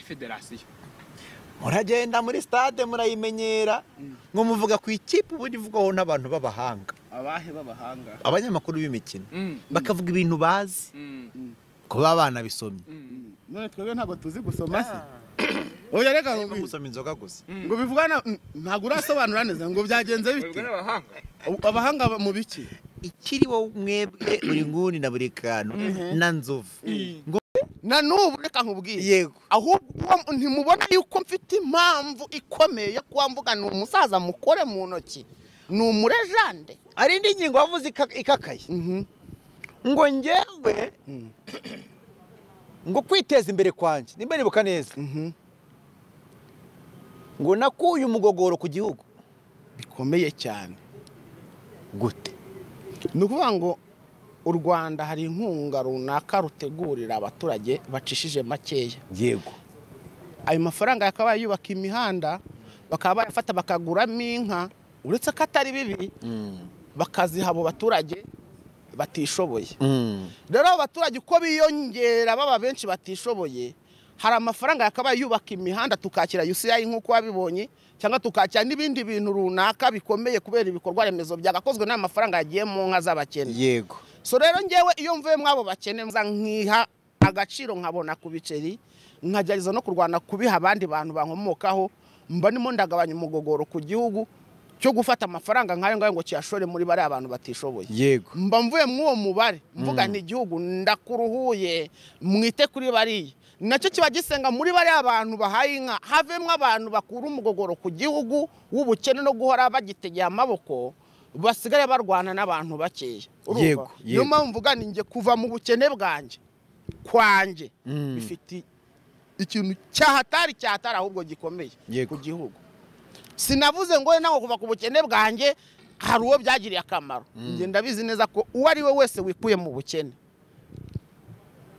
federasiyo muragenda muri stade murayimenyera ngo muvuga ku ikipe ubundi ivugaho n'abantu b'abahanga abahe b'abahanga abanyamakuru b'imikino bakavuga ibintu bazi kuba abana bisomye none twebwe ntabwo tuzi gusoma se oya reka ngo gusoma inzoga gusa ngo bivugana ntabwo urasobanura neza ngo byagenze bite abahanga mu biki ikiri wo mwebwe buri nguni na buri kantu na nzovu ngo na nubu reka nkubwiye yego ahubwo ntimubona yuko mfite impamvu ikomeye yo kwamvuga ni umusaza mukore mu ntoki ni umurejande ari indi ngingo wavuze ikakaye ngo njyewe ngo kwiteza imbere kwanjye nimba nibuka neza ngo nakuye umugogoro ku gihugu bikomeye cyane gute ni ukuvuga ngo u Rwanda hari inkunga runaka rutegurira abaturage bacishije makeya yego ayo mafaranga yakaba yubaka imihanda bakaba bayafata bakaguramo inka uretse ko atari bibi bakaziha abo baturage batishoboye rero abo baturage uko biyongera baba benshi batishoboye hari amafaranga yakaba yubaka imihanda tukakira UCI nk'uko wabibonye cyangwa tukakira n'ibindi bintu runaka bikomeye kubera ibikorwa remezo byagakozwe n'amafaranga yagiye mu nka z'abakene yego so rero ngewe iyo mvuye mwabo bakene mza nkiha agaciro nkabona ku biceri nkajyariza no kurwana kubiha abandi bantu bankomokaho mba nimo ndagabanya umugogoro ku gihugu cyo gufata amafaranga nkayo ngayo ngo kiyashore muri bari abantu batishoboye yego mba mvuye mw'uwo mubare mvuga nti igihugu ndakuruhuye mwite kuri bariya nacyo kiba gisenga muri bari abantu bahaye inka havemwe abantu bakura umugogoro ku gihugu w'ubukene no guhora bagitegeye amaboko basigare barwana n'abantu bakeya yego niyo mpamvu mvuga ni nge kuva mu bukene bwanjye kwanjye bifite ikintu cyahatari ahubwo gikomeye ku gihugu sinavuze ngo nawe kuva ku bukene bwanjye hari uwo byagiriye akamaro nge ndabizi neza ko uwo ari we wese wikuye mu bukene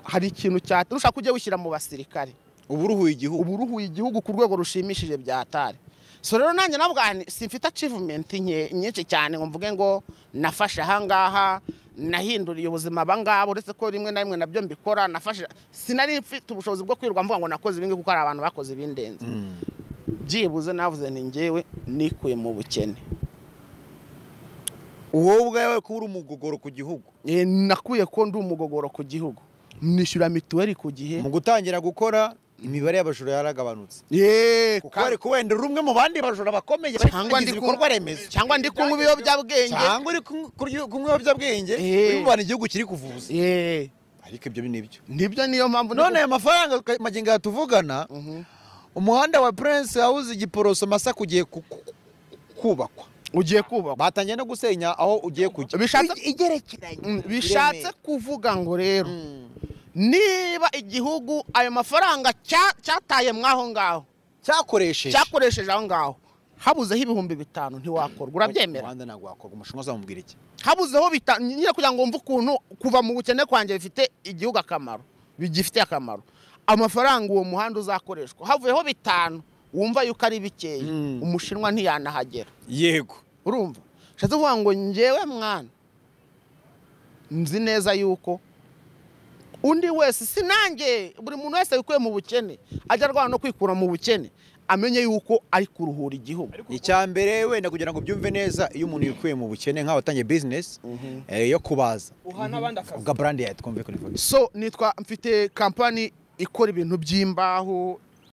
hari ikintu cyaturusha kujya wishyira mu basirikare uburuhuye igihugu ku rwego rushimishije byatari so rero nanjye nabwo simfite achievement nyinshi cyane ngo mvuge ngo nafashe ahangaha nahinduriye ubuzima abangabo uretse ko rimwe na rimwe nabyo mbikora nafashe sinari mfite ubushobozi bwo kwirirwa mvuga ngo nakoze ibingi kuko hari abantu bakoze ibindenze byibuze navuze ni ngewe nikuye mu bukene wowe ubwawe kubura umugogoro ku gihugu nakuye ko ndi umugogoro ku gihugu nishyura mituweli ku gihe mu gutangira gukora imibare y'abajura yaragabanutse kuko ari kuwenda rumwe mu bandi bajura bakomeye cyangwa ndi ibikorwa remezo cyangwa ndi kunywa ibiyobyabwenge cyangwa uri kunywa ibiyobyabwenge uri mu bantu igihugu kiri kuvuza ariko ibyo nibyo niyo mpamvu none aya mafaranga magingo tuvugana umuhanda wa Prince House Giporoso Masaka ugiye kubakwa batangiye no gusenya aho ugiye kujya igerekeranye bishatse kuvuga ngo rero niba igihugu ayo mafaranga cyataye mwaho ngaho cyakoresheje aho ngaho habuzeho 5,000 ntiwakorwa urabyemera Rwanda ntabwo wakorwa umushinga uzamubwira iki habuzeho 5 nyine kugira ngo mve ukuntu kuva mu bukene kwanjye bifite igihugu akamaro bigifite akamaro amafaranga uwo muhanda uzakoreshwa havuyeho 5 wumva yuko ari bikeye umushinwa ntiyanahagera yego urumva shatse kuvuga ngo ngewe mwana nzi neza yuko undi wese sinange buri muntu wese wikuye mu bukene ajya arwana no kwikura mu bukene amenye yuko ari kuruhura igihugu icyambere wenda kugira ngo byumve neza iyo umuntu yikuye mu bukene nkaho atangiye business yo kubaza n'abandi akazi ubwa brand ya twumve kuri so nitwa mfite company ikora ibintu by'imbaho